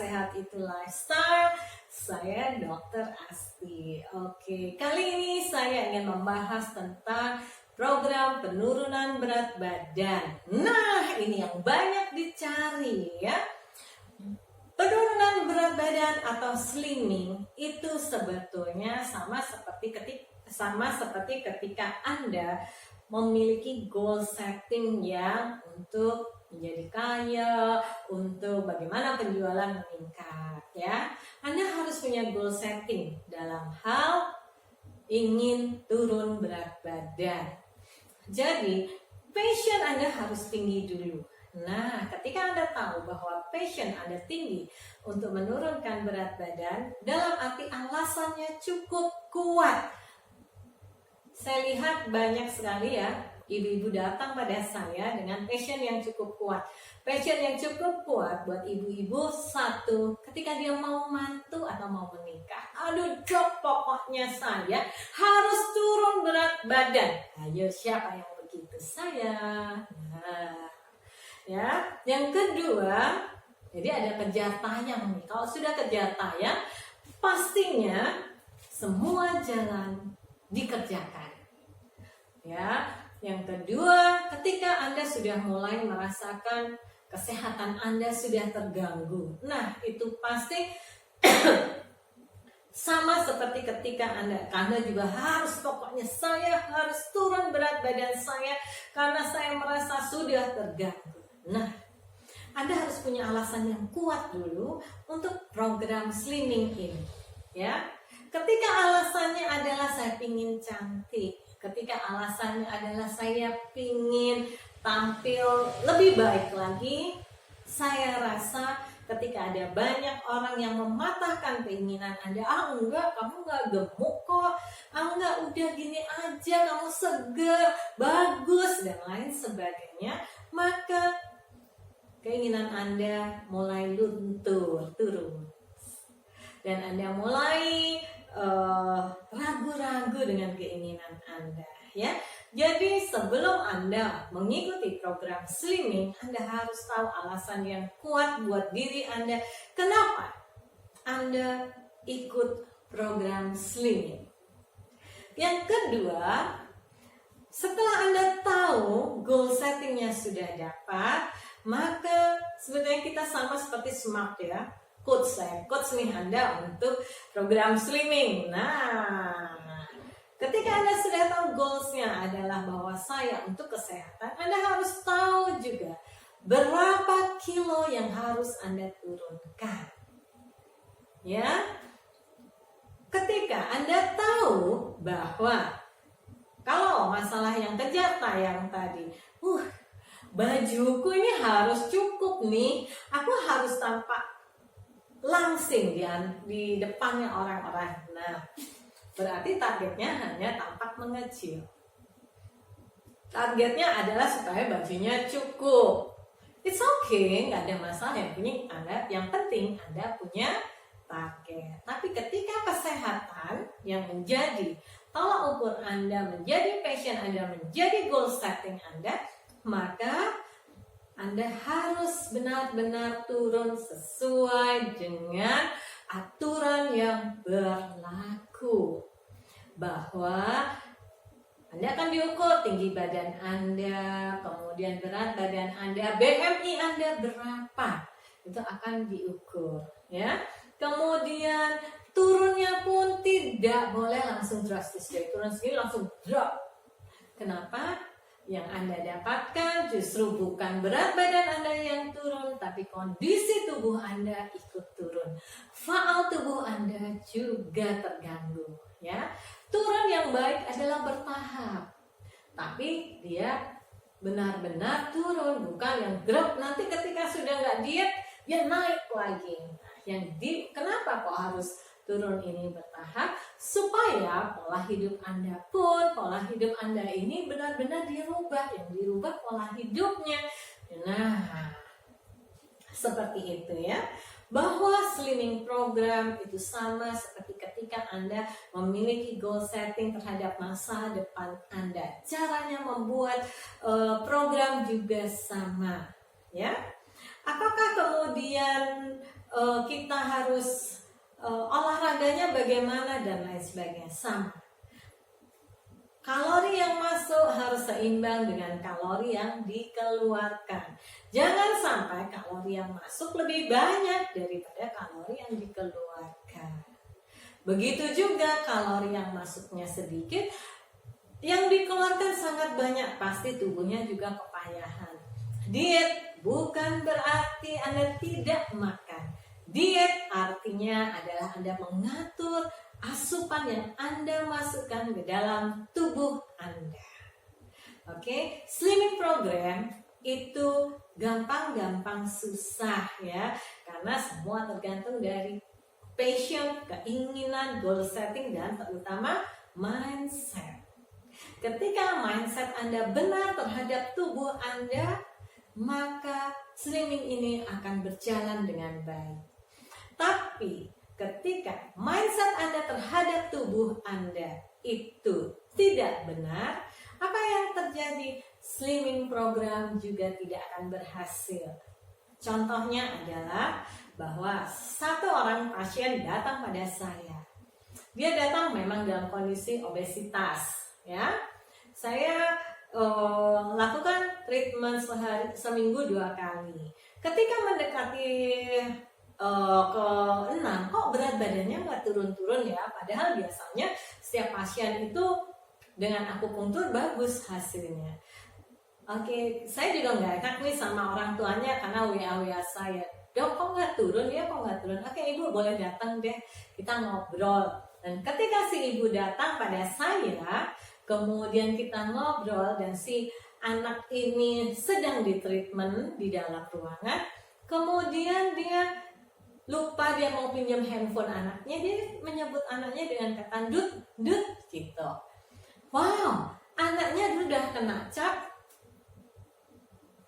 Sehat Itu Lifestyle. Saya Dr. Asti. Oke, kali ini saya ingin membahas tentang program penurunan berat badan. Nah, ini yang banyak dicari ya. Penurunan berat badan atau slimming itu sebetulnya sama seperti ketika Anda memiliki goal setting yang untuk menjadi kaya, untuk bagaimana penjualan meningkat ya. Anda harus punya goal setting dalam hal ingin turun berat badan. Jadi, passion Anda harus tinggi dulu. Nah, ketika Anda tahu bahwa passion Anda tinggi untuk menurunkan berat badan, dalam arti alasannya cukup kuat. Saya lihat banyak sekali ya, ibu-ibu datang pada saya dengan passion yang cukup kuat. Passion yang cukup kuat buat ibu-ibu, satu, ketika dia mau mantu atau mau menikah. Aduh dok, pokoknya saya harus turun berat badan. Ayo, siapa yang begitu? Saya. Nah, ya, yang kedua, jadi ada kejar tayang nih. Kalau sudah kejar tayang, pastinya semua jalan dikerjakan. Ya, yang kedua, ketika Anda sudah mulai merasakan kesehatan Anda sudah terganggu. Nah, itu pasti sama seperti ketika Anda juga harus, pokoknya saya harus turun berat badan saya karena saya merasa sudah terganggu. Nah, Anda harus punya alasan yang kuat dulu untuk program slimming ini, ya. Ketika alasannya adalah saya pingin cantik, ketika alasannya adalah saya pingin tampil lebih baik lagi, saya rasa ketika ada banyak orang yang mematahkan keinginan Anda, enggak, kamu enggak gemuk kok, enggak, udah gini aja, kamu seger, bagus, dan lain sebagainya, maka keinginan Anda mulai luntur, turun. Dan Anda mulai ragu-ragu dengan keinginan Anda ya. Jadi sebelum Anda mengikuti program slimming, Anda harus tahu alasan yang kuat buat diri Anda kenapa Anda ikut program slimming. Yang kedua, setelah Anda tahu goal settingnya sudah dapat, maka sebenarnya kita sama seperti SMART ya. Coach nih Anda untuk program slimming. Nah, ketika Anda sudah tahu goalsnya adalah bahwa saya untuk kesehatan, Anda harus tahu juga berapa kilo yang harus Anda turunkan. Ya, ketika Anda tahu bahwa kalau masalah yang kejar tayang tadi, bajuku ini harus cukup nih, aku harus tampak langsing di depannya orang-orang. Nah, berarti targetnya hanya tampak mengecil. Targetnya adalah supaya bajunya cukup. It's okay, nggak ada masalah. Yang penting Anda punya target. Tapi ketika kesehatan yang menjadi tolak ukur Anda, menjadi passion Anda, menjadi goal setting Anda, maka Anda harus benar-benar turun sesuai dengan aturan yang berlaku. Bahwa Anda akan diukur tinggi badan Anda, kemudian berat badan Anda, BMI Anda berapa, itu akan diukur ya. Kemudian turunnya pun tidak boleh langsung drastis, jadi turun segini langsung drop. Kenapa? Yang Anda dapatkan justru bukan berat badan Anda yang turun, tapi kondisi tubuh Anda ikut turun. Faal tubuh Anda juga terganggu ya. Turun yang baik adalah bertahap, tapi dia benar-benar turun, bukan yang drop nanti ketika sudah nggak diet dia naik lagi. Kenapa kok harus turun ini bertahap? Supaya pola hidup Anda ini benar-benar dirubah. Yang dirubah pola hidupnya. Nah, seperti itu ya. Bahwa slimming program itu sama seperti ketika Anda memiliki goal setting terhadap masa depan Anda. Caranya membuat program juga sama ya. Apakah kemudian kita harus olahraganya bagaimana dan lain sebagainya. Sama. Kalori yang masuk harus seimbang dengan kalori yang dikeluarkan. Jangan sampai kalori yang masuk lebih banyak daripada kalori yang dikeluarkan. Begitu juga kalori yang masuknya sedikit, yang dikeluarkan sangat banyak, pasti tubuhnya juga kepayahan. Diet bukan berarti Anda tidak makan. Diet artinya adalah Anda mengatur asupan yang Anda masukkan ke dalam tubuh Anda. Oke, slimming program itu gampang-gampang susah ya, karena semua tergantung dari passion, keinginan, goal setting, dan terutama mindset. Ketika mindset Anda benar terhadap tubuh Anda, maka slimming ini akan berjalan dengan baik. Tapi ketika mindset Anda terhadap tubuh Anda itu tidak benar, apa yang terjadi? Slimming program juga tidak akan berhasil. Contohnya adalah bahwa satu orang pasien datang pada saya. Dia datang memang dalam kondisi obesitas, ya. Saya lakukan treatment seminggu 2 kali. Ketika mendekati ke-6, kok berat badannya nggak turun-turun ya? Padahal biasanya setiap pasien itu dengan akupunktur bagus hasilnya. Oke, saya juga nggak enak nih sama orang tuanya karena WA saya. Dok, kok nggak turun ya? Kok nggak turun? Oke, ibu boleh datang deh, kita ngobrol. Dan ketika si ibu datang pada saya, kemudian kita ngobrol dan si anak ini sedang di treatment di dalam ruangan, kemudian dia lupa dia mau pinjam handphone anaknya, dia menyebut anaknya dengan kata dut, dut gitu. Wow, anaknya udah kena cap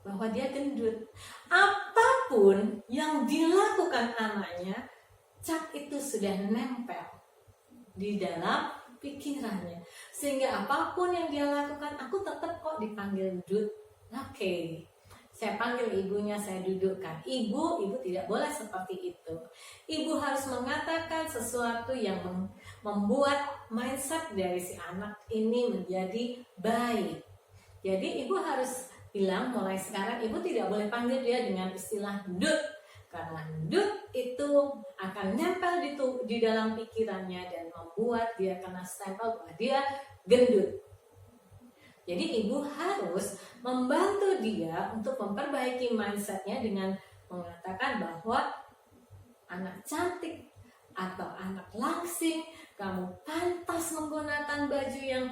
bahwa dia gendut. Apapun yang dilakukan anaknya, cap itu sudah nempel di dalam pikirannya. Sehingga apapun yang dia lakukan, aku tetap kok dipanggil dut. Oke. Saya panggil ibunya, saya dudukkan. Ibu tidak boleh seperti itu. Ibu harus mengatakan sesuatu yang membuat mindset dari si anak ini menjadi baik. Jadi ibu harus bilang mulai sekarang ibu tidak boleh panggil dia dengan istilah dut, karena dut itu akan nempel di dalam pikirannya dan membuat dia kena stempel bahwa dia gendut. Jadi ibu harus membantu dia untuk memperbaiki mindsetnya dengan mengatakan bahwa anak cantik atau anak langsing, kamu pantas menggunakan baju yang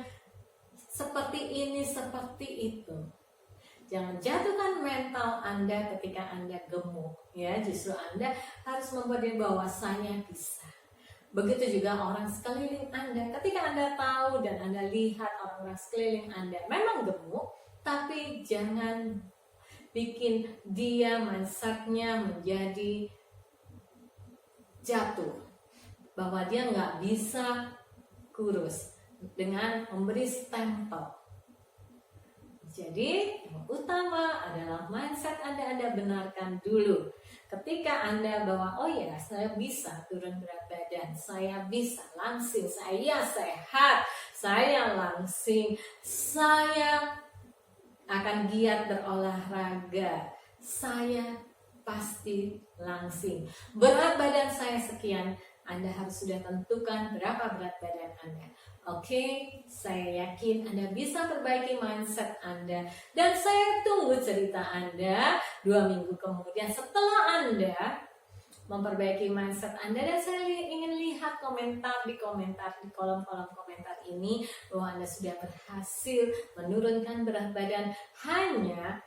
seperti ini, seperti itu. Jangan jatuhkan mental Anda ketika Anda gemuk, ya. Justru Anda harus membuat dia bahwa saya bisa. Begitu juga orang sekeliling Anda. Ketika Anda tahu dan Anda lihat orang-orang sekeliling Anda memang gemuk, tapi jangan bikin dia mindsetnya menjadi jatuh, bahwa dia nggak bisa kurus dengan memberi stempel. Jadi yang utama adalah mindset Anda benarkan dulu. Ketika Anda bahwa oh ya saya bisa turun berat badan, saya bisa langsing, saya sehat, saya langsing, saya akan giat berolahraga, saya pasti langsing. Berat badan saya sekian, Anda harus sudah tentukan berapa berat badan Anda. Oke, saya yakin Anda bisa perbaiki mindset Anda. Dan saya tunggu cerita Anda 2 minggu kemudian setelah Anda memperbaiki mindset Anda. Dan saya ingin lihat komentar di kolom-kolom komentar ini bahwa Anda sudah berhasil menurunkan berat badan hanya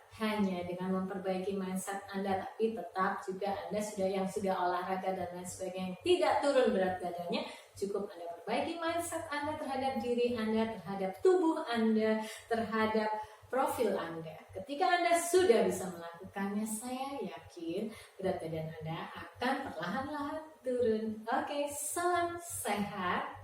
dengan memperbaiki mindset Anda, tapi tetap juga Anda sudah olahraga dan lain sebagainya tidak turun berat badannya. Cukup Anda perbaiki mindset Anda terhadap diri Anda, terhadap tubuh Anda, terhadap profil Anda. Ketika Anda sudah bisa melakukannya, saya yakin berat badan Anda akan perlahan-lahan turun. Oke, salam sehat.